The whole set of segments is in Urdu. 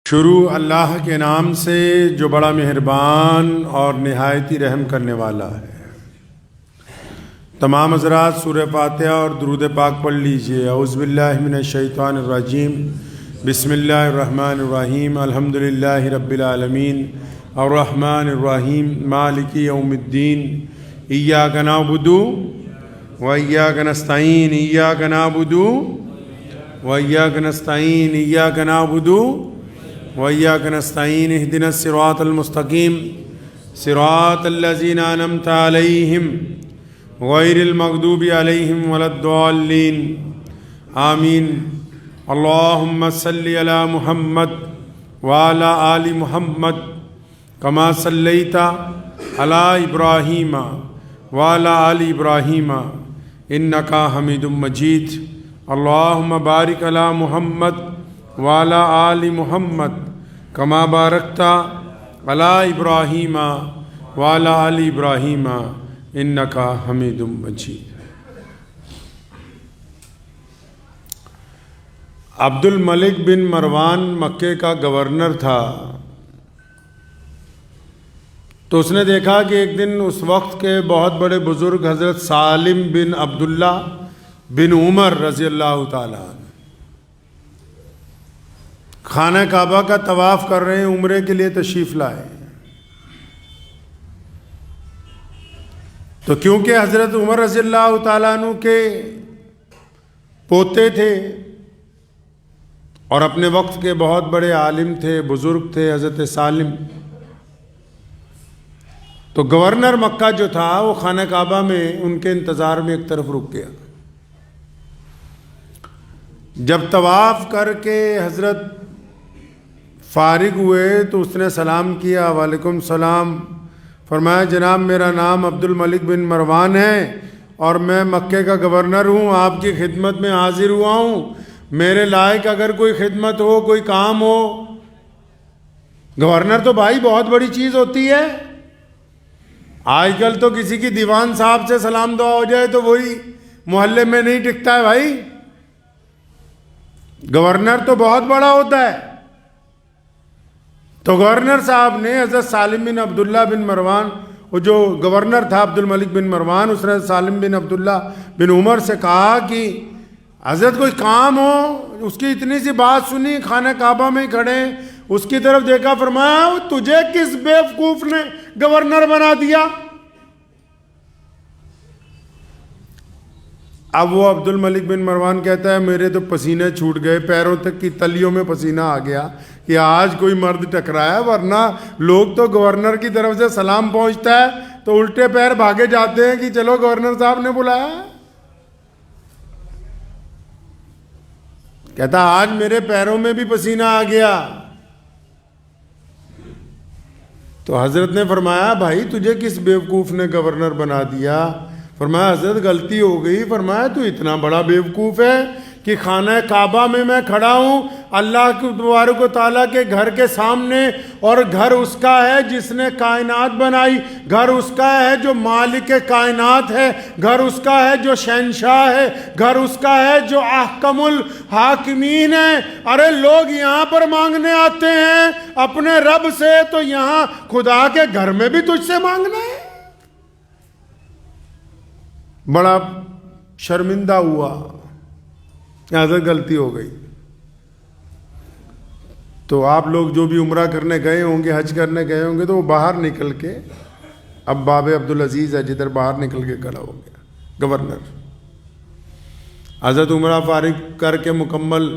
شروع اللہ کے نام سے جو بڑا مہربان اور نہایت ہی رحم کرنے والا ہے۔ تمام حضرات سورہ فاتحہ اور درود پاک پڑھ لیجئے۔ اعوذ باللہ من الشیطان الرجیم، بسم اللہ الرحمن الرحیم، الحمدللہ رب العالمین، الرحمن الرحیم، مالک یوم الدین، ایاک نعبد و ایاک نستعین، ایاک نعبد و ایاک نستعین، ایاک نعبد وَإِيَّاكَ نَسْتَعِينُ اهْدِنَا الصِّرَاطَ الْمُسْتَقِيمَ صِرَاطَ الَّذِينَ أَنْعَمْتَ عَلَيْهِمْ غَيْرِ الْمَغْضُوبِ عَلَيْهِمْ وَلَا الضَّالِّينَ آمین۔ اللہم صلی علی محمد وعلی آل محمد کما صلیت علی ابراہیم وعلی آل ابراہیم انکا حمید مجید۔ اللہم بارک علی محمد وعلی آل محمد کما بارکت علی ابراہیم وعلی آل ابراہیم انکا حمید مجید۔ عبد الملک بن مروان مکے کا گورنر تھا، تو اس نے دیکھا کہ ایک دن اس وقت کے بہت بڑے بزرگ حضرت سالم بن عبداللہ بن عمر رضی اللہ تعالیٰ عنہ خانہ کعبہ کا طواف کر رہے ہیں، عمرے کے لیے تشریف لائے۔ تو کیونکہ حضرت عمر رضی اللہ تعالیٰ عنہ کے پوتے تھے اور اپنے وقت کے بہت بڑے عالم تھے، بزرگ تھے حضرت سالم، تو گورنر مکہ جو تھا وہ خانہ کعبہ میں ان کے انتظار میں ایک طرف رک گیا۔ جب طواف کر کے حضرت فارغ ہوئے تو اس نے سلام کیا، وعلیکم السلام، فرمایا جناب میرا نام عبد الملک بن مروان ہے اور میں مکے کا گورنر ہوں، آپ کی خدمت میں حاضر ہوا ہوں، میرے لائق اگر کوئی خدمت ہو، کوئی کام ہو۔ گورنر تو بھائی بہت بڑی چیز ہوتی ہے، آج کل تو کسی کی دیوان صاحب سے سلام دعا ہو جائے تو وہی محلے میں نہیں ٹکتا ہے بھائی، گورنر تو بہت بڑا ہوتا ہے۔ تو گورنر صاحب نے حضرت سالم بن عبداللہ بن مروان، وہ جو گورنر تھا عبد الملک بن مروان، اس نے سالم بن عبداللہ بن عمر سے کہا کہ حضرت کوئی کام ہو، اس کی اتنی سی بات سنی، خانہ کعبہ میں کھڑے، اس کی طرف دیکھا، فرمایا تجھے کس بیوقوف نے گورنر بنا دیا؟ اب وہ عبد الملک بن مروان کہتا ہے میرے تو پسینے چھوٹ گئے، پیروں تک کی تلیوں میں پسینہ آ گیا کہ آج کوئی مرد ٹکرایا، ورنہ لوگ تو گورنر کی طرف سے سلام پہنچتا ہے تو الٹے پیر بھاگے جاتے ہیں کہ چلو گورنر صاحب نے بلایا۔ کہتا آج میرے پیروں میں بھی پسینہ آ گیا۔ تو حضرت نے فرمایا بھائی تجھے کس بیوقوف نے گورنر بنا دیا؟ فرمایا حضرت غلطی ہو گئی۔ فرمایا تو اتنا بڑا بیوقوف ہے کہ خانہ کعبہ میں کھڑا ہوں، اللہ کے تبارک و تعالیٰ کے گھر کے سامنے، اور گھر اس کا ہے جس نے کائنات بنائی، گھر اس کا ہے جو مالک کائنات ہے، گھر اس کا ہے جو شہنشاہ ہے، گھر اس کا ہے جو احکم الحاکمین ہے۔ ارے لوگ یہاں پر مانگنے آتے ہیں اپنے رب سے، تو یہاں خدا کے گھر میں بھی تجھ سے مانگنا ہے؟ بڑا شرمندہ ہوا، حضرت غلطی ہو گئی۔ تو آپ لوگ جو بھی عمرہ کرنے گئے ہوں گے، حج کرنے گئے ہوں گے، تو وہ باہر نکل کے، اب باب عبدالعزیز ہے جدھر، باہر نکل کے کھڑا ہو گیا گورنر۔ حضرت عمرہ فارغ کر کے مکمل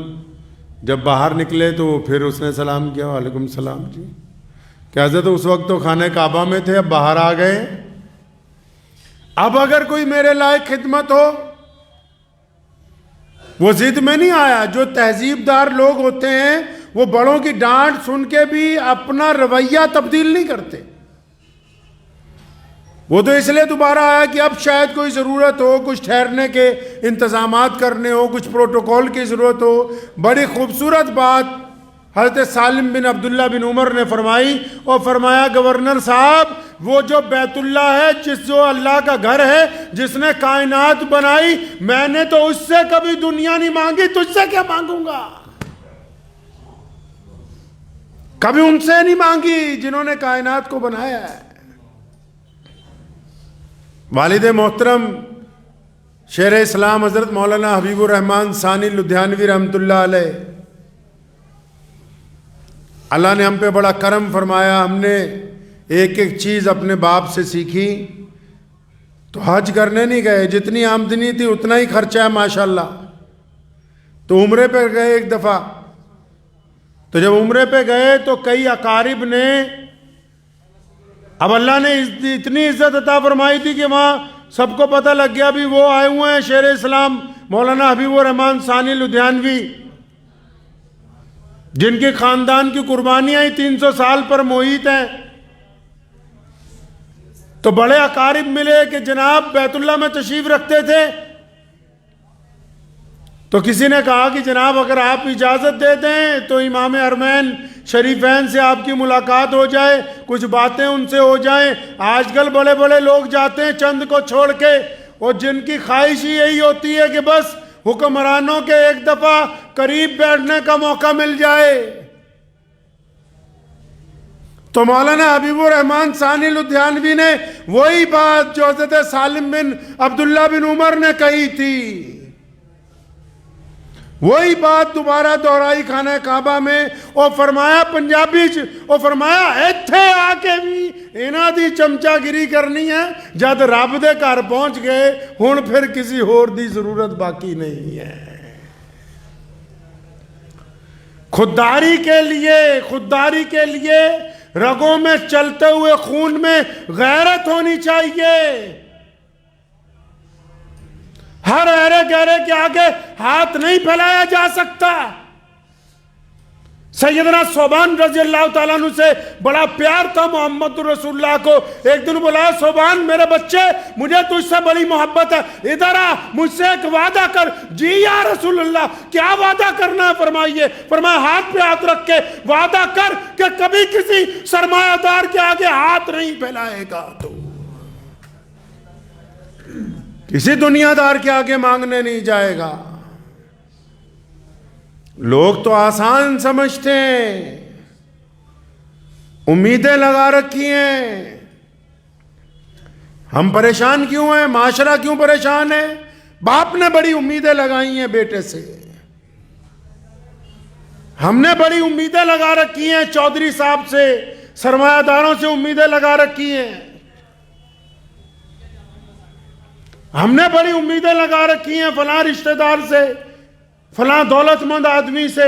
جب باہر نکلے تو پھر اس نے سلام کیا، وعلیکم السلام جی، کہ حضرت اس وقت تو خانہ کعبہ میں تھے، اب باہر آ گئے، اب اگر کوئی میرے لائق خدمت ہو۔ وہ ضد میں نہیں آیا۔ جو تہذیب دار لوگ ہوتے ہیں وہ بڑوں کی ڈانٹ سن کے بھی اپنا رویہ تبدیل نہیں کرتے، وہ تو اس لیے دوبارہ آیا کہ اب شاید کوئی ضرورت ہو، کچھ ٹھہرنے کے انتظامات کرنے ہو، کچھ پروٹوکول کی ضرورت ہو۔ بڑی خوبصورت بات حضرت سالم بن عبداللہ بن عمر نے فرمائی، اور فرمایا گورنر صاحب وہ جو بیت اللہ ہے، جو اللہ کا گھر ہے، جس نے کائنات بنائی، میں نے تو اس سے کبھی دنیا نہیں مانگی، تجھ سے کیا مانگوں گا؟ کبھی ان سے نہیں مانگی جنہوں نے کائنات کو بنایا ہے۔ والد محترم شیر اسلام حضرت مولانا حبیب الرحمن ثانی لدھیانوی رحمۃ اللہ علیہ، اللہ نے ہم پہ بڑا کرم فرمایا، ہم نے ایک ایک چیز اپنے باپ سے سیکھی۔ تو حج کرنے نہیں گئے، جتنی آمدنی تھی اتنا ہی خرچہ ہے ماشاءاللہ۔ تو عمرے پہ گئے ایک دفعہ، تو جب عمرے پہ گئے تو کئی اقارب نے، اب اللہ نے اتنی عزت عطا فرمائی تھی کہ وہاں سب کو پتہ لگ گیا بھی وہ آئے ہوئے ہیں شیر اسلام مولانا حبیب الرحمن ثانی لدھیانوی، جن کے خاندان کی قربانیاں ہی 300 سال پر محیط ہیں۔ تو بڑے اقارب ملے کہ جناب بیت اللہ میں تشریف رکھتے تھے، تو کسی نے کہا کہ جناب اگر آپ اجازت دے دیں تو امام حرمین شریفین سے آپ کی ملاقات ہو جائے، کچھ باتیں ان سے ہو جائیں۔ آج کل بڑے بڑے لوگ جاتے ہیں چند کو چھوڑ کے، اور جن کی خواہش ہی یہی ہوتی ہے کہ بس حکمرانوں کے ایک دفعہ قریب بیٹھنے کا موقع مل جائے۔ تو مولانا حبیب الرحمن ثانی لدھیانوی نے وہی بات جو حضرت سالم بن عبداللہ بن عمر نے کہی تھی، وہی بات دوبارہ دہرائی خانہ کعبہ میں، اور فرمایا پنجابی اور فرمایا ایتھے آ کے بھی انہاں دی چمچا گری کرنی ہے، جد رب دے گھر پہنچ گئے ہن پھر کسی ہور دی ضرورت باقی نہیں ہے۔ خودداری کے لیے رگوں میں چلتے ہوئے خون میں غیرت ہونی چاہیے۔ ہر ایرے گہرے کے آگے ہاتھ نہیں پھیلایا جا سکتا۔ سیدنا صوبان رضی اللہ تعالیٰ عنہ سے بڑا پیار تھا محمد رسول اللہ کو۔ ایک دن بولا صوبان میرے بچے مجھے تجھ سے بڑی محبت ہے، ادھر آ مجھ سے ایک وعدہ کر۔ جی یا رسول اللہ کیا وعدہ کرنا ہے فرمائیے۔ فرمایا ہاتھ پہ ہاتھ رکھ کے وعدہ کر کہ کبھی کسی سرمایہ دار کے آگے ہاتھ نہیں پھیلائے گا، تو کسی دنیا دار کے آگے مانگنے نہیں جائے گا۔ لوگ تو آسان سمجھتے ہیں، امیدیں لگا رکھی ہیں۔ ہم پریشان کیوں ہیں؟ معاشرہ کیوں پریشان ہے؟ باپ نے بڑی امیدیں لگائی ہیں بیٹے سے، ہم نے بڑی امیدیں لگا رکھی ہیں چودھری صاحب سے، سرمایہ داروں سے امیدیں لگا رکھی ہیں، ہم نے بڑی امیدیں لگا رکھی ہیں فلاں رشتہ دار سے، فلاں دولت مند آدمی سے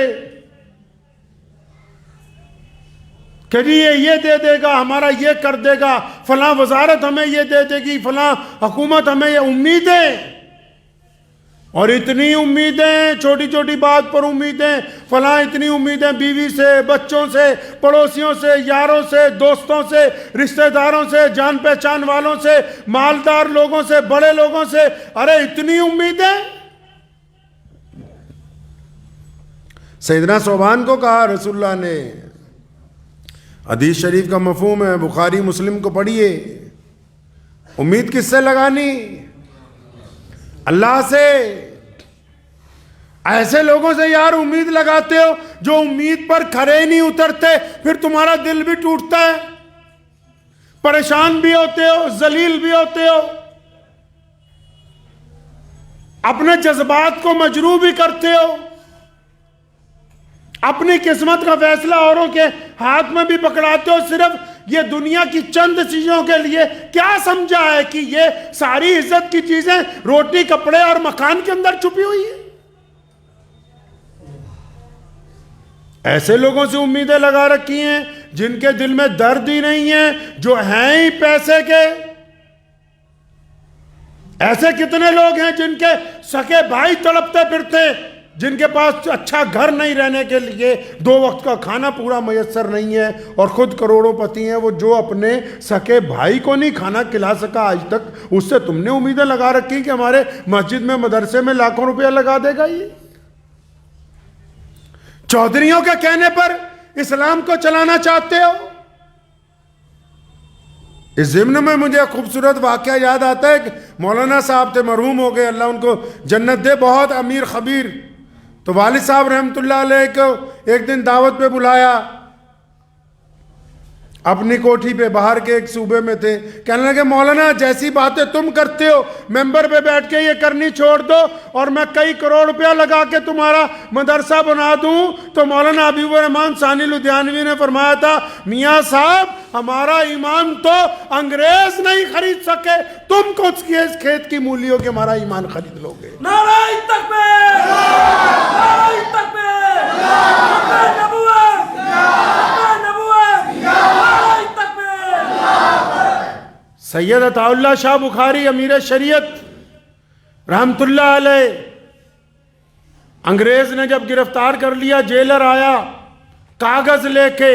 کہ جی یہ دے دے گا، ہمارا یہ کر دے گا، فلاں وزارت ہمیں یہ دے دے گی، فلاں حکومت ہمیں یہ امیدیں، اور اتنی امیدیں، چھوٹی چھوٹی بات پر امیدیں، فلاں اتنی امیدیں بیوی سے، بچوں سے، پڑوسیوں سے، یاروں سے، دوستوں سے، رشتہ داروں سے، جان پہچان والوں سے، مالدار لوگوں سے، بڑے لوگوں سے، ارے اتنی امیدیں۔ سیدنا صوبان کو کہا رسول اللہ نے، حدیث شریف کا مفہوم ہے، بخاری مسلم کو پڑھیے، امید کس سے لگانی؟ اللہ سے۔ ایسے لوگوں سے یار امید لگاتے ہو جو امید پر کھرے نہیں اترتے، پھر تمہارا دل بھی ٹوٹتا ہے، پریشان بھی ہوتے ہو، ذلیل بھی ہوتے ہو، اپنے جذبات کو مجروح بھی کرتے ہو، اپنی قسمت کا فیصلہ اوروں کے ہاتھ میں بھی پکڑاتے ہو، صرف یہ دنیا کی چند چیزوں کے لیے۔ کیا سمجھا ہے کہ یہ ساری عزت کی چیزیں روٹی، کپڑے اور مکان کے اندر چھپی ہوئی ہیں؟ ایسے لوگوں سے امیدیں لگا رکھی ہیں جن کے دل میں درد ہی نہیں ہے، جو ہیں ہی پیسے کے۔ ایسے کتنے لوگ ہیں جن کے سکے بھائی تڑپتے پھرتے، جن کے پاس اچھا گھر نہیں رہنے کے لیے، 2 وقت کا کھانا پورا میسر نہیں ہے، اور خود کروڑوں پتی ہیں، وہ جو اپنے سکے بھائی کو نہیں کھانا کھلا سکا آج تک، اس سے تم نے امیدیں لگا رکھی کہ ہمارے مسجد میں، مدرسے میں لاکھوں روپیہ لگا دے گا۔ یہ چودھریوں کے کہنے پر اسلام کو چلانا چاہتے ہو۔ اس ضمن میں مجھے خوبصورت واقعہ یاد آتا ہے کہ مولانا صاحب تھے، مرحوم ہو گئے، اللہ ان کو جنت دے، بہت امیر خبیر۔ تو والد صاحب رحمۃ اللہ علیہ کو ایک دن دعوت پہ بلایا، اپنی کوٹھی پہ باہر کے ایک صوبے میں تھے. کہنے لگے مولانا جیسی باتیں تم کرتے ہو ممبر پہ بیٹھ کے یہ کرنی چھوڑ دو اور میں کئی کروڑ روپیہ لگا کے تمہارا مدرسہ بنا دوں. تو مولانا حبیب الرحمن ثانی لدھیانوی نے فرمایا تھا میاں صاحب ہمارا ایمان تو انگریز نہیں خرید سکے, تم کو اس کھیت کی مولی ہو کہ ہمارا ایمان خرید لو گے. نعرہ تکبیر! نعرہ تکبیر! حق نبوت! حق نبوت! نعرہ تکبیر! سید عطا اللہ شاہ بخاری امیر شریعت رحمت اللہ علیہ, انگریز نے جب گرفتار کر لیا, جیلر آیا کاغذ لے کے,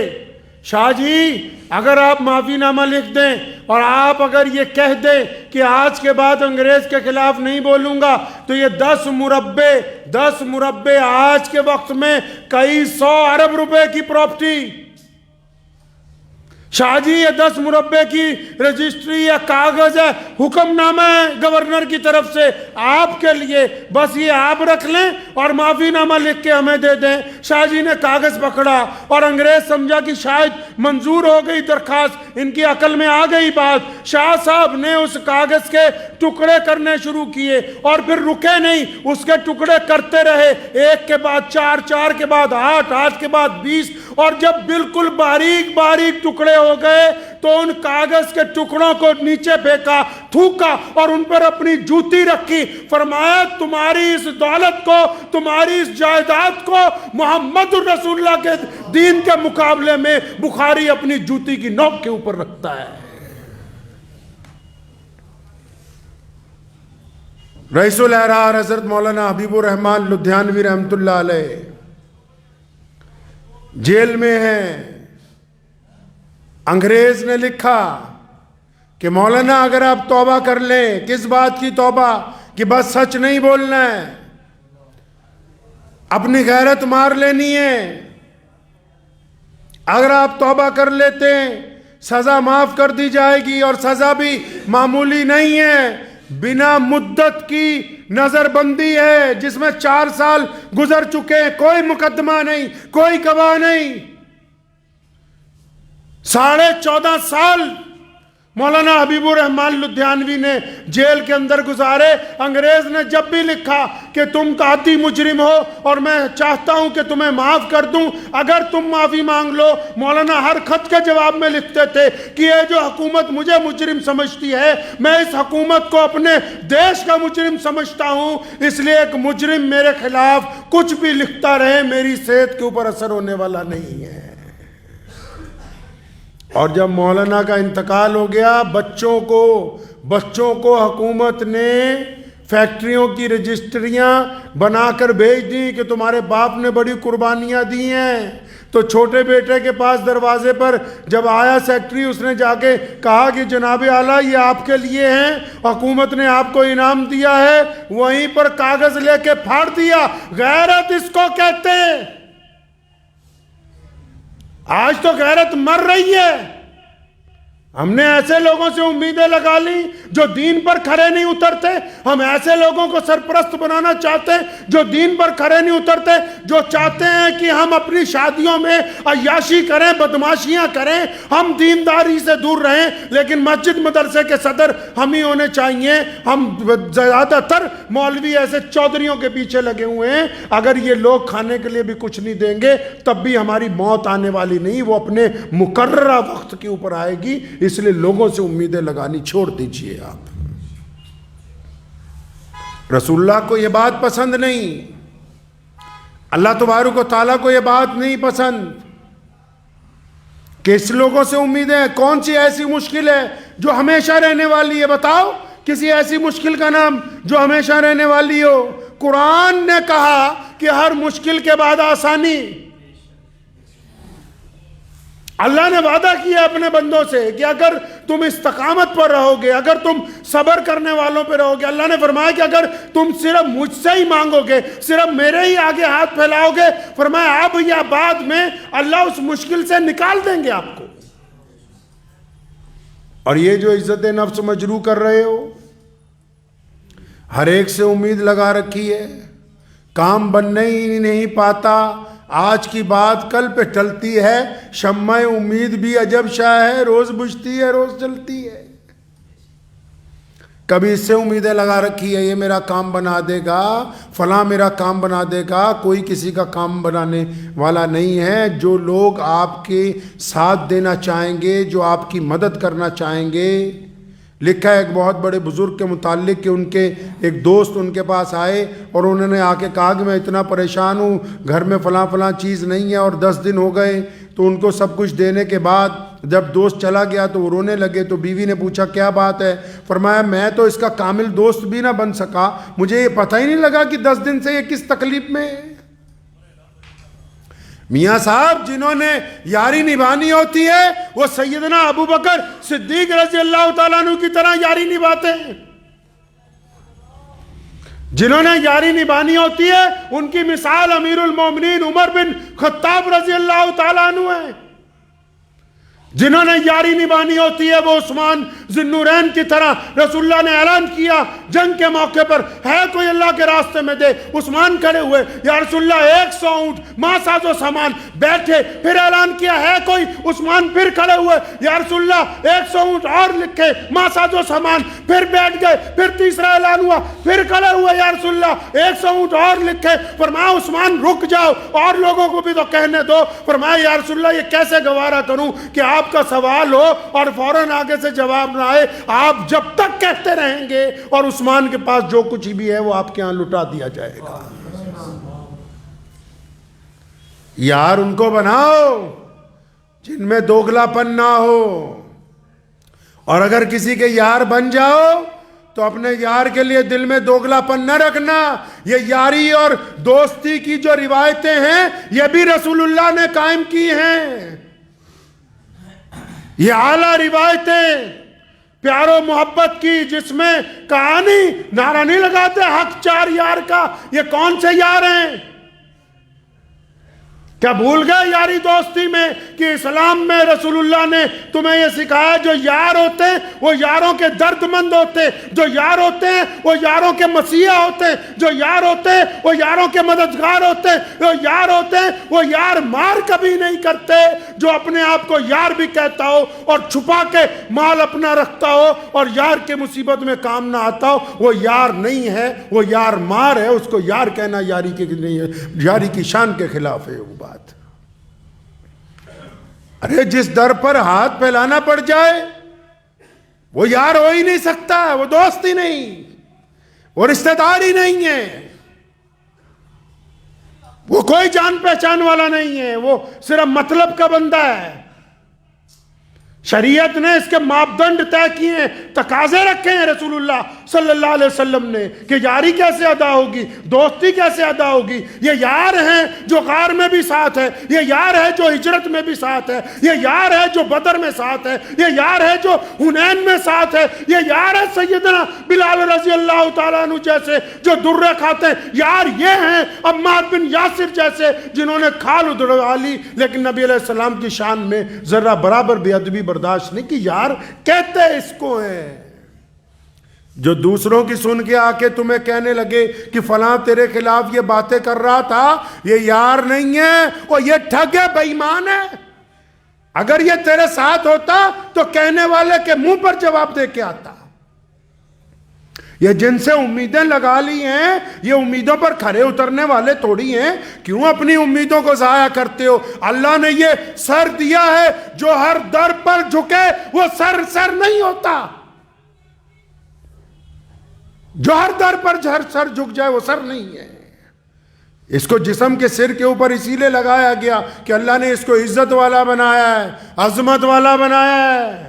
شاہ جی اگر آپ معافی نامہ لکھ دیں اور آپ اگر یہ کہہ دیں کہ آج کے بعد انگریز کے خلاف نہیں بولوں گا تو یہ 10 مربع آج کے وقت میں کئی 100 ارب روپے کی پراپرٹی. شاہ جی یہ 10 مربع کی رجسٹری یا کاغذ ہے, حکم نامہ ہے گورنر کی طرف سے آپ کے لیے, بس یہ آپ رکھ لیں اور معافی نامہ لکھ کے ہمیں دے دیں. شاہ جی نے کاغذ پکڑا اور انگریز سمجھا کہ شاید منظور ہو گئی درخواست, ان کی عقل میں آ گئی بات. شاہ صاحب نے اس کاغذ کے ٹکڑے کرنے شروع کیے اور پھر رکے نہیں, اس کے ٹکڑے کرتے رہے, 1 کے بعد 4, 4 کے بعد 8, 8 کے بعد 20, اور جب بالکل باریک باریک ٹکڑے ہو گئے تو ان کاغذ کے ٹکڑوں کو نیچے پھینکا, تھوکا اور ان پر اپنی جوتی رکھی. فرمایا تمہاری اس دولت کو, تمہاری اس جائیداد کو محمد رسول اللہ کے دین کے مقابلے میں بخاری اپنی جوتی کی نوک کے اوپر رکھتا ہے. رئیس الاحرار حضرت مولانا حبیب الرحمن لدھیانوی رحمت اللہ علیہ جیل میں ہیں. انگریز نے لکھا کہ مولانا اگر آپ توبہ کر لیں, کس بات کی توبہ کہ بس سچ نہیں بولنا ہے, اپنی غیرت مار لینی ہے, اگر آپ توبہ کر لیتے سزا معاف کر دی جائے گی, اور سزا بھی معمولی نہیں ہے, بنا مدت کی نظر بندی ہے جس میں 4 سال گزر چکے, کوئی مقدمہ نہیں, کوئی گواہ نہیں. 14.5 سال مولانا حبیب الرحمن لدھیانوی نے جیل کے اندر گزارے. انگریز نے جب بھی لکھا کہ تم قحطی مجرم ہو اور میں چاہتا ہوں کہ تمہیں معاف کر دوں, اگر تم معافی مانگ لو, مولانا ہر خط کے جواب میں لکھتے تھے کہ یہ جو حکومت مجھے مجرم سمجھتی ہے, میں اس حکومت کو اپنے دیش کا مجرم سمجھتا ہوں, اس لیے ایک مجرم میرے خلاف کچھ بھی لکھتا رہے میری صحت کے اوپر اثر ہونے والا نہیں ہے. اور جب مولانا کا انتقال ہو گیا, بچوں کو حکومت نے فیکٹریوں کی رجسٹریاں بنا کر بھیج دی کہ تمہارے باپ نے بڑی قربانیاں دی ہیں. تو چھوٹے بیٹے کے پاس دروازے پر جب آیا سیکٹری, اس نے جا کے کہا کہ جناب اعلیٰ یہ آپ کے لیے ہیں, حکومت نے آپ کو انعام دیا ہے. وہیں پر کاغذ لے کے پھاڑ دیا. غیرت اس کو کہتے ہیں. آج تو غیرت مر رہی ہے. ہم نے ایسے لوگوں سے امیدیں لگا لی جو دین پر کھڑے نہیں اترتے. ہم ایسے لوگوں کو سرپرست بنانا چاہتے ہیں جو دین پر کھڑے نہیں اترتے, جو چاہتے ہیں کہ ہم اپنی شادیوں میں عیاشی کریں, بدماشیاں کریں, ہم دینداری سے دور رہیں, لیکن مسجد مدرسے کے صدر ہم ہی ہونے چاہیے. ہم زیادہ تر مولوی ایسے چودھریوں کے پیچھے لگے ہوئے ہیں. اگر یہ لوگ کھانے کے لیے بھی کچھ نہیں دیں گے تب بھی ہماری موت آنے والی نہیں, وہ اپنے مقررہ وقت کے اوپر آئے گی. اس لیے لوگوں سے امیدیں لگانی چھوڑ دیجئے. آپ رسول اللہ کو یہ بات پسند نہیں, اللہ تبارک و تعالیٰ کو یہ بات نہیں پسند. کس لوگوں سے امیدیں ہیں؟ کون سی ایسی مشکل ہے جو ہمیشہ رہنے والی ہے؟ بتاؤ کسی ایسی مشکل کا نام جو ہمیشہ رہنے والی ہو. قرآن نے کہا کہ ہر مشکل کے بعد آسانی. اللہ نے وعدہ کیا اپنے بندوں سے کہ اگر تم استقامت پر رہو گے, اگر تم صبر کرنے والوں پہ رہو گے, اللہ نے فرمایا کہ اگر تم صرف مجھ سے ہی مانگو گے, صرف میرے ہی آگے ہاتھ پھیلاؤ گے, فرمایا اب یا بعد میں اللہ اس مشکل سے نکال دیں گے آپ کو. اور یہ جو عزت نفس مجروح کر رہے ہو, ہر ایک سے امید لگا رکھی ہے, کام بننے ہی نہیں پاتا. آج کی بات کل پہ ٹلتی ہے، شمع امید بھی عجب شاہ ہے، روز بجھتی ہے روز جلتی ہے۔ کبھی اس سے امیدیں لگا رکھی ہے یہ میرا کام بنا دے گا، فلاں میرا کام بنا دے گا، کوئی کسی کا کام بنانے والا نہیں ہے۔ جو لوگ آپ کے ساتھ دینا چاہیں گے، جو آپ کی مدد کرنا چاہیں گے، لکھا ہے ایک بہت بڑے بزرگ کے متعلق کہ ان کے ایک دوست ان کے پاس آئے اور انہوں نے آ کے کہا کہ میں اتنا پریشان ہوں، گھر میں فلاں فلاں چیز نہیں ہے اور 10 دن ہو گئے۔ تو ان کو سب کچھ دینے کے بعد جب دوست چلا گیا تو وہ رونے لگے، تو بیوی نے پوچھا کیا بات ہے؟ فرمایا میں تو اس کا کامل دوست بھی نہ بن سکا، مجھے یہ پتہ ہی نہیں لگا کہ 10 دن سے یہ کس تکلیف میں ہے۔ میاں صاحب جنہوں نے یاری نبھانی ہوتی ہے وہ سیدنا ابو بکر صدیق رضی اللہ تعالیٰ عنہ کی طرح یاری نبھاتے ہیں۔ جنہوں نے یاری نبھانی ہوتی ہے ان کی مثال امیر المومنین عمر بن خطاب رضی اللہ تعالیٰ عنہ ہے۔ جنہوں نے یاری نبھانی ہوتی ہے وہ عثمان ذی النورین کی طرح، رسول اللہ نے اعلان کیا جنگ کے موقع پر ہے کوئی اللہ کے راستے میں دے، عثمان کھڑے ہوئے یا رسول اللہ 100 اونٹ ما ساز و سامان، بیٹھے، پھر اعلان کیا ہے کوئی، عثمان پھر کھڑے ہوئے یا رسول اللہ 100 اونٹ اور لکھے ما ساز و سامان، پھر بیٹھ گئے، پھر تیسرا اعلان ہوا، پھر کھڑے ہوئے یا رسول اللہ 100 اونٹ اور لکھے۔ فرمایا عثمان رک جاؤ اور لوگوں کو بھی تو کہنے دو۔ فرمایا یا رسول اللہ یہ کیسے گوارا کروں کہ آپ کا سوال ہو اور فوراً آگے سے جواب نہ آئے، آپ جب تک کہتے رہیں گے اور عثمان کے پاس جو کچھ بھی ہے وہ آپ کے ہاں لٹا دیا جائے گا۔ یار ان کو بناؤ جن میں دوگلا پن نہ ہو، اور اگر کسی کے یار بن جاؤ تو اپنے یار کے لیے دل میں دوگلا پن نہ رکھنا۔ یہ یاری اور دوستی کی جو روایتیں ہیں یہ بھی رسول اللہ نے قائم کی ہیں۔ یہ اعلیٰ روایتیں پیار و محبت کی، جس میں کہانی نعرہ نہیں لگاتے حق 4 یار کا، یہ کون سے یار ہیں؟ کیا بھول گئے یاری دوستی میں کہ اسلام میں رسول اللہ نے تمہیں یہ سکھایا جو یار ہوتے ہیں وہ یاروں کے درد مند ہوتے ہیں، جو یار ہوتے ہیں وہ یاروں کے مسیحا ہوتے ہیں، جو یار ہوتے ہیں وہ یاروں کے مددگار ہوتے ہیں، جو یار ہوتے ہیں وہ یار مار کبھی نہیں کرتے۔ جو اپنے آپ کو یار بھی کہتا ہو اور چھپا کے مال اپنا رکھتا ہو اور یار کے مصیبت میں کام نہ آتا ہو وہ یار نہیں ہے، وہ یار مار ہے۔ اس کو یار کہنا یاری کی نہیں ہے، یاری کی شان کے خلاف ہے وہ بات۔ ارے جس در پر ہاتھ پھیلانا پڑ جائے وہ یار ہو ہی نہیں سکتا، وہ دوست ہی نہیں، وہ رشتہ دار ہی نہیں ہے، وہ کوئی جان پہچان والا نہیں ہے، وہ صرف مطلب کا بندہ ہے۔ شریعت نے اس کے ماپدنڈ طے کیے ہیں، تقاضے رکھے ہیں رسول اللہ صلی اللہ علیہ وسلم نے کہ یاری کیسے ادا ہوگی، دوستی کیسے ادا ہوگی۔ یہ یار ہیں جو غار میں بھی ساتھ ہے، یہ یار ہے جو ہجرت میں بھی ساتھ ہے، یہ یار ہے جو بدر میں ساتھ ہے، یہ یار ہے جو حنین میں ساتھ ہے، یہ یار ہے سیدنا بلال رضی اللہ تعالیٰ عنہ جیسے جو درے کھاتے ہیں، یار یہ ہیں عمار بن یاسر جیسے جنہوں نے کھال ادھڑوا لی لیکن نبی علیہ السلام کی شان میں ذرہ برابر بے ادبی برداشت نہیں کی۔ یار کہتے اس کو ہیں جو دوسروں کی سن کے آ کے تمہیں کہنے لگے کہ فلاں تیرے خلاف یہ باتیں کر رہا تھا، یہ یار نہیں ہے، اور یہ ٹھگ ہے، بے ایمان ہے۔ اگر یہ تیرے ساتھ ہوتا تو کہنے والے کے منہ پر جواب دے کے آتا۔ یہ جن سے امیدیں لگا لی ہیں یہ امیدوں پر کھڑے اترنے والے تھوڑی ہیں، کیوں اپنی امیدوں کو ضائع کرتے ہو؟ اللہ نے یہ سر دیا ہے، جو ہر در پر جھکے وہ سر نہیں ہوتا، جو ہر در پر سر جھک جائے وہ سر نہیں ہے۔ اس کو جسم کے سر کے اوپر اسی لیے لگایا گیا کہ اللہ نے اس کو عزت والا بنایا ہے، عظمت والا بنایا ہے۔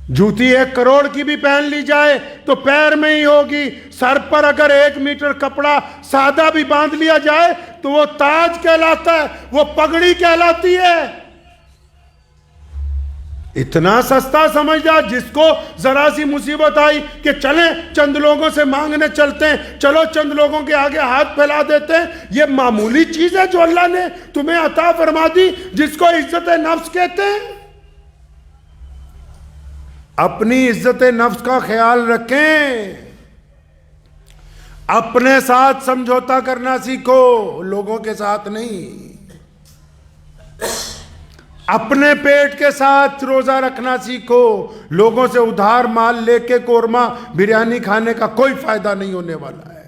جوتی 1 کروڑ کی بھی پہن لی جائے تو پیر میں ہی ہوگی، سر پر اگر 1 میٹر کپڑا سادہ بھی باندھ لیا جائے تو وہ تاج کہلاتا ہے، وہ پگڑی کہلاتی ہے۔ اتنا سستا سمجھ جا، جس کو ذرا سی مصیبت آئی کہ چلیں چند لوگوں سے مانگنے چلتے ہیں، چلو چند لوگوں کے آگے ہاتھ پھیلا دیتے ہیں، یہ معمولی چیز ہے جو اللہ نے تمہیں عطا فرما دی، جس کو عزت نفس کہتے ہیں۔ اپنی عزت نفس کا خیال رکھیں، اپنے ساتھ سمجھوتا کرنا سیکھو، لوگوں کے ساتھ نہیں۔ اپنے پیٹ کے ساتھ روزہ رکھنا سیکھو، لوگوں سے ادھار مال لے کے قورمہ بریانی کھانے کا کوئی فائدہ نہیں ہونے والا ہے۔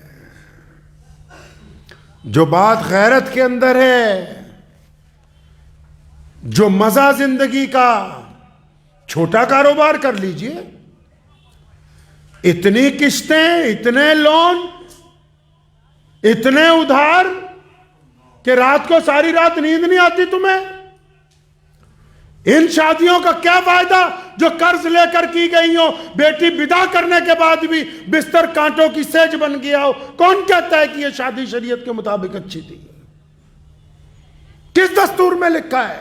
جو بات غیرت کے اندر ہے، جو مزہ زندگی کا، چھوٹا کاروبار کر لیجئے، اتنی قسطیں، اتنے لون، اتنے ادھار کہ رات کو ساری رات نیند نہیں آتی تمہیں۔ ان شادیوں کا کیا فائدہ جو قرض لے کر کی گئی ہو، بیٹی بدا کرنے کے بعد بھی بستر کانٹوں کی سیج بن گیا ہو؟ کون کہتا ہے کہ یہ شادی شریعت کے مطابق اچھی تھی؟ کس دستور میں لکھا ہے؟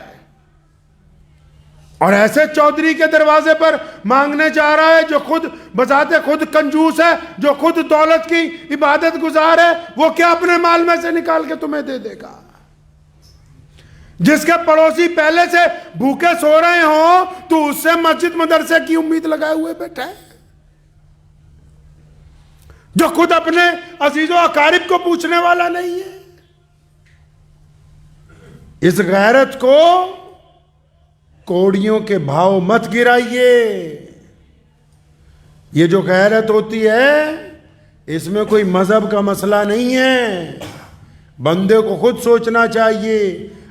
اور ایسے چودھری کے دروازے پر مانگنے جا رہا ہے جو خود بذات خود کنجوس ہے، جو خود دولت کی عبادت گزار ہے، وہ کیا اپنے مال میں سے نکال کے تمہیں دے دے گا؟ جس کے پڑوسی پہلے سے بھوکے سو رہے ہوں تو اس سے مسجد مدرسے کی امید لگائے ہوئے بیٹھا ہے، جو خود اپنے عزیز و اقارب کو پوچھنے والا نہیں ہے۔ اس غیرت کو کوڑیوں کے بھاؤ مت گرائیے۔ یہ جو غیرت ہوتی ہے اس میں کوئی مذہب کا مسئلہ نہیں ہے، بندے کو خود سوچنا چاہیے۔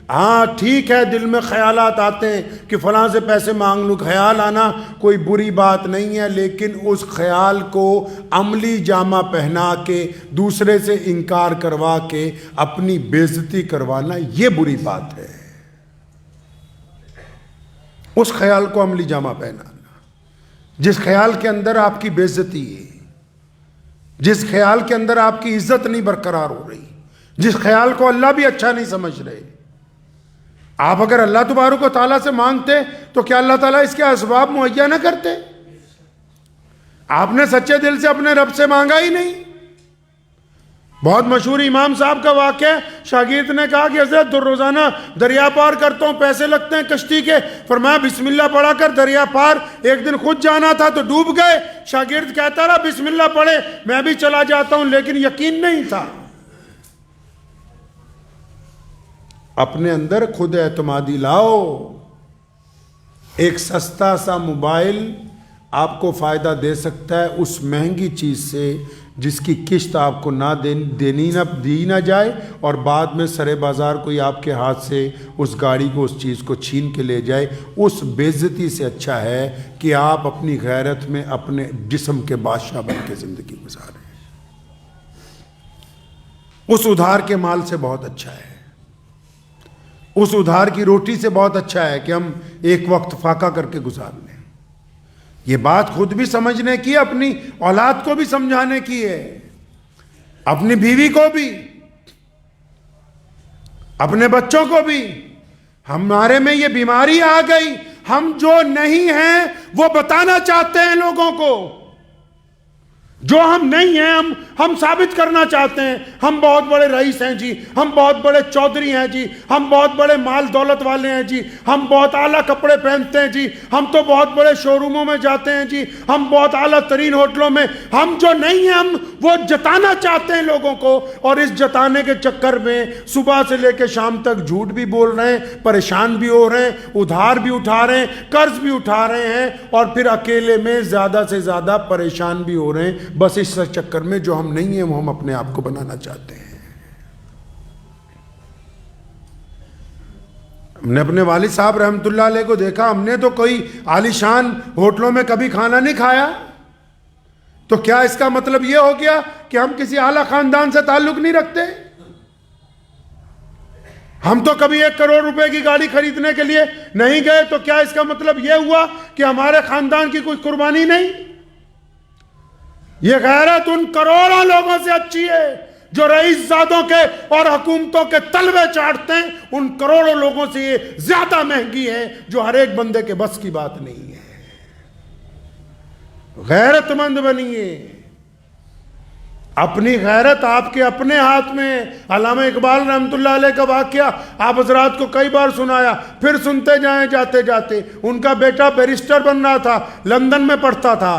ہاں ٹھیک ہے، دل میں خیالات آتے ہیں کہ فلاں سے پیسے مانگ لوں، خیال آنا کوئی بری بات نہیں ہے، لیکن اس خیال کو عملی جامہ پہنا کے دوسرے سے انکار کروا کے اپنی بے عزتی کروانا، یہ بری بات ہے۔ اس خیال کو عملی جامہ پہنانا جس خیال کے اندر آپ کی بے عزتی ہے، جس خیال کے اندر آپ کی عزت نہیں برقرار ہو رہی، جس خیال کو اللہ بھی اچھا نہیں سمجھ رہے۔ آپ اگر اللہ تبارک و تعالیٰ سے مانگتے تو کیا اللہ تعالیٰ اس کے اسباب مہیا نہ کرتے؟ آپ نے سچے دل سے اپنے رب سے مانگا ہی نہیں۔ بہت مشہور امام صاحب کا واقعہ ہے، شاگرد نے کہا کہ حضرت روزانہ دریا پار کرتا ہوں، پیسے لگتے ہیں کشتی کے، فرمایا بسم اللہ پڑھا کر دریا پار۔ ایک دن خود جانا تھا تو ڈوب گئے، شاگرد کہتا رہا بسم اللہ پڑھے میں بھی چلا جاتا ہوں، لیکن یقین نہیں تھا۔ اپنے اندر خود اعتمادی لاؤ۔ ایک سستا سا موبائل آپ کو فائدہ دے سکتا ہے اس مہنگی چیز سے جس کی قسط آپ کو نہ دی نہ جائے، اور بعد میں سرے بازار کوئی آپ کے ہاتھ سے اس گاڑی کو، اس چیز کو چھین کے لے جائے۔ اس بے عزتی سے اچھا ہے کہ آپ اپنی غیرت میں اپنے جسم کے بادشاہ بن کے زندگی گزاریں۔ اس ادھار کے مال سے بہت اچھا ہے، اس ادھار کی روٹی سے بہت اچھا ہے کہ ہم ایک وقت فاقہ کر کے گزار لیں۔ یہ بات خود بھی سمجھنے کی، اپنی اولاد کو بھی سمجھانے کی ہے، اپنی بیوی کو بھی، اپنے بچوں کو بھی۔ ہمارے میں یہ بیماری آ گئی، ہم جو نہیں ہیں وہ بتانا چاہتے ہیں لوگوں کو، جو ہم نہیں ہیں ہم ثابت کرنا چاہتے ہیں ہم بہت بڑے رئیس ہیں جی، ہم بہت بڑے چودھری ہیں جی، ہم بہت بڑے مال دولت والے ہیں جی، ہم بہت اعلیٰ کپڑے پہنتے ہیں جی، ہم تو بہت بڑے شو روموں میں جاتے ہیں جی، ہم بہت اعلیٰ ترین ہوٹلوں میں۔ ہم جو نہیں ہیں ہم وہ جتانا چاہتے ہیں لوگوں کو، اور اس جتانے کے چکر میں صبح سے لے کے شام تک جھوٹ بھی بول رہے ہیں، پریشان بھی ہو رہے ہیں، ادھار بھی اٹھا رہے ہیں، قرض بھی اٹھا رہے ہیں، اور پھر اکیلے میں زیادہ سے زیادہ پریشان بھی ہو رہے ہیں، بس اس چکر میں جو ہم نہیں ہیں وہ ہم اپنے آپ کو بنانا چاہتے ہیں۔ ہم نے اپنے والد صاحب رحمت اللہ علیہ کو دیکھا، ہم نے تو کوئی عالی شان ہوٹلوں میں کبھی کھانا نہیں کھایا، تو کیا اس کا مطلب یہ ہو گیا کہ ہم کسی اعلیٰ خاندان سے تعلق نہیں رکھتے؟ ہم تو کبھی 1 کروڑ روپے کی گاڑی خریدنے کے لیے نہیں گئے، تو کیا اس کا مطلب یہ ہوا کہ ہمارے خاندان کی کوئی قربانی نہیں؟ یہ غیرت ان کروڑوں لوگوں سے اچھی ہے جو رئیس زادوں کے اور حکومتوں کے تلوے چاٹتے ہیں، ان کروڑوں لوگوں سے یہ زیادہ مہنگی ہے جو ہر ایک بندے کے بس کی بات نہیں ہے۔ غیرت مند بنیے، اپنی غیرت آپ کے اپنے ہاتھ میں۔ علامہ اقبال رحمت اللہ علیہ کا واقعہ آپ حضرات کو کئی بار سنایا، پھر سنتے جائیں جاتے جاتے۔ ان کا بیٹا بیرسٹر بن رہا تھا، لندن میں پڑھتا تھا،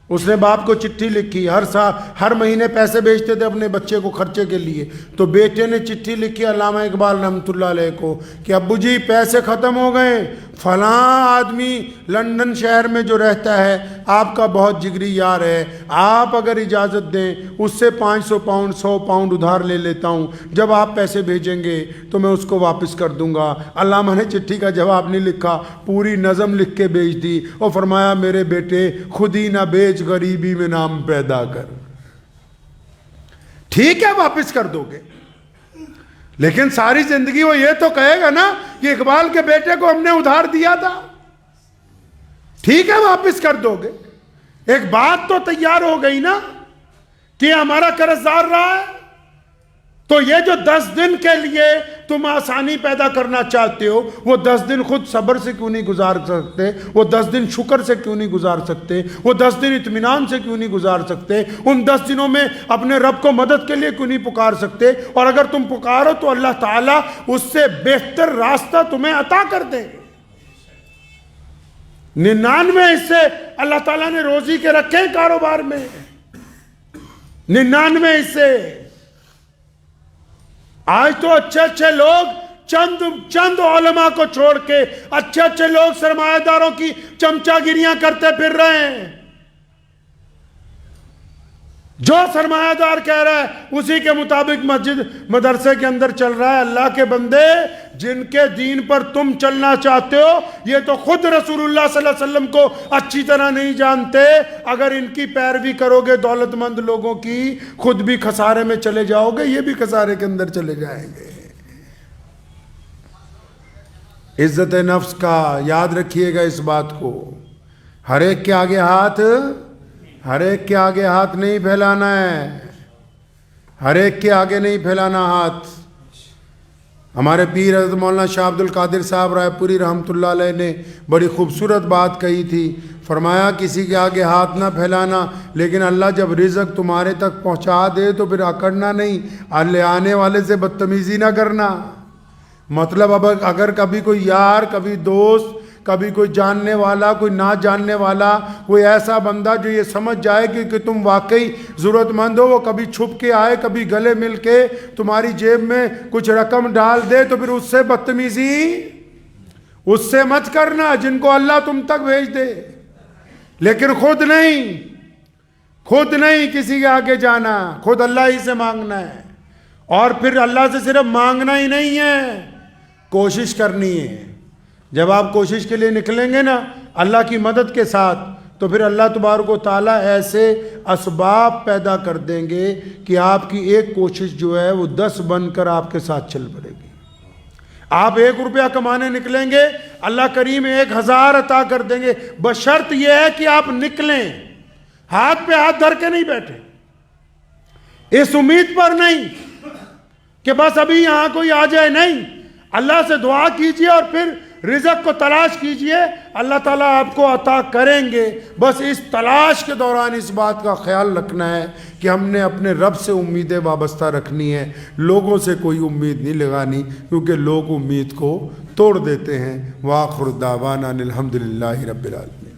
اس نے باپ کو چٹھی لکھی، ہر مہینے پیسے بھیجتے تھے اپنے بچے کو خرچے کے لیے، تو بیٹے نے چٹھی لکھی علامہ اقبال رحمۃ اللہ علیہ کو کہ ابو جی پیسے ختم ہو گئے، فلاں آدمی لندن شہر میں جو رہتا ہے آپ کا بہت جگری یار ہے، آپ اگر اجازت دیں اس سے 500 پاؤنڈ 100 پاؤنڈ ادھار لے لیتا ہوں، جب آپ پیسے بھیجیں گے تو میں اس کو واپس کر دوں گا۔ علامہ نے چٹھی کا جواب نہیں لکھا، پوری نظم لکھ کے بھیج دی اور فرمایا میرے بیٹے خود ہی نہ بیچ غریبی میں نام پیدا کر، ٹھیک ہے واپس کر دو گے، لیکن ساری زندگی وہ یہ تو کہے گا نا کہ اقبال کے بیٹے کو ہم نے ادھار دیا تھا، ٹھیک ہے واپس کر دو گے، ایک بات تو تیار ہو گئی نا کہ ہمارا قرض دار رہا ہے، تو یہ جو 10 دن کے لیے تم آسانی پیدا کرنا چاہتے ہو، وہ 10 دن خود صبر سے کیوں نہیں گزار سکتے؟ وہ 10 دن شکر سے کیوں نہیں گزار سکتے؟ وہ 10 دن اطمینان سے کیوں نہیں گزار سکتے؟ ان 10 دنوں میں اپنے رب کو مدد کے لیے کیوں نہیں پکار سکتے؟ اور اگر تم پکارو تو اللہ تعالیٰ اس سے بہتر راستہ تمہیں عطا کر دے گا۔ 99 حصے اللہ تعالیٰ نے روزی کے رکھے ہیں کاروبار میں، 99 حصے۔ آج تو اچھے لوگ چند علماء کو چھوڑ کے اچھے لوگ سرمایہ داروں کی چمچا گیریاں کرتے پھر رہے ہیں، جو سرمایہ دار کہہ رہا ہے اسی کے مطابق مسجد مدرسے کے اندر چل رہا ہے۔ اللہ کے بندے، جن کے دین پر تم چلنا چاہتے ہو یہ تو خود رسول اللہ صلی اللہ علیہ وسلم کو اچھی طرح نہیں جانتے، اگر ان کی پیروی کرو گے دولت مند لوگوں کی، خود بھی خسارے میں چلے جاؤ گے، یہ بھی خسارے کے اندر چلے جائیں گے۔ عزت نفس کا یاد رکھیے گا اس بات کو، ہر ایک کے آگے ہاتھ نہیں پھیلانا ہے، ہر ایک کے آگے نہیں پھیلانا ہاتھ۔ ہمارے پیر حضرت مولانا شاہ عبد القادر صاحب رائے پوری رحمۃ اللہ علیہ نے بڑی خوبصورت بات کہی تھی، فرمایا کسی کے آگے ہاتھ نہ پھیلانا، لیکن اللہ جب رزق تمہارے تک پہنچا دے تو پھر اکڑنا نہیں، لے آنے والے سے بدتمیزی نہ کرنا۔ مطلب اب اگر کبھی کوئی یار، کبھی دوست، کبھی کوئی جاننے والا، کوئی نہ جاننے والا، کوئی ایسا بندہ جو یہ سمجھ جائے کہ تم واقعی ضرورت مند ہو، وہ کبھی چھپ کے آئے، کبھی گلے مل کے تمہاری جیب میں کچھ رقم ڈال دے تو پھر اس سے بدتمیزی اس سے مت کرنا، جن کو اللہ تم تک بھیج دے، لیکن خود نہیں کسی کے آگے جانا، خود اللہ ہی سے مانگنا ہے۔ اور پھر اللہ سے صرف مانگنا ہی نہیں ہے، کوشش کرنی ہے۔ جب آپ کوشش کے لیے نکلیں گے نا اللہ کی مدد کے ساتھ، تو پھر اللہ تبارک و تعالیٰ ایسے اسباب پیدا کر دیں گے کہ آپ کی ایک کوشش جو ہے وہ 10 بن کر آپ کے ساتھ چل پڑے گی۔ آپ 1 روپیہ کمانے نکلیں گے، اللہ کریم 1000 عطا کر دیں گے، بشرط یہ ہے کہ آپ نکلیں، ہاتھ پہ ہاتھ دھر کے نہیں بیٹھے، اس امید پر نہیں کہ بس ابھی یہاں کوئی آ جائے، نہیں، اللہ سے دعا کیجئے اور پھر رزق کو تلاش کیجئے، اللہ تعالیٰ آپ کو عطا کریں گے۔ بس اس تلاش کے دوران اس بات کا خیال رکھنا ہے کہ ہم نے اپنے رب سے امیدیں وابستہ رکھنی ہے، لوگوں سے کوئی امید نہیں لگانی، کیونکہ لوگ امید کو توڑ دیتے ہیں۔ وآخر دعوانا الحمدللہ رب العالمین۔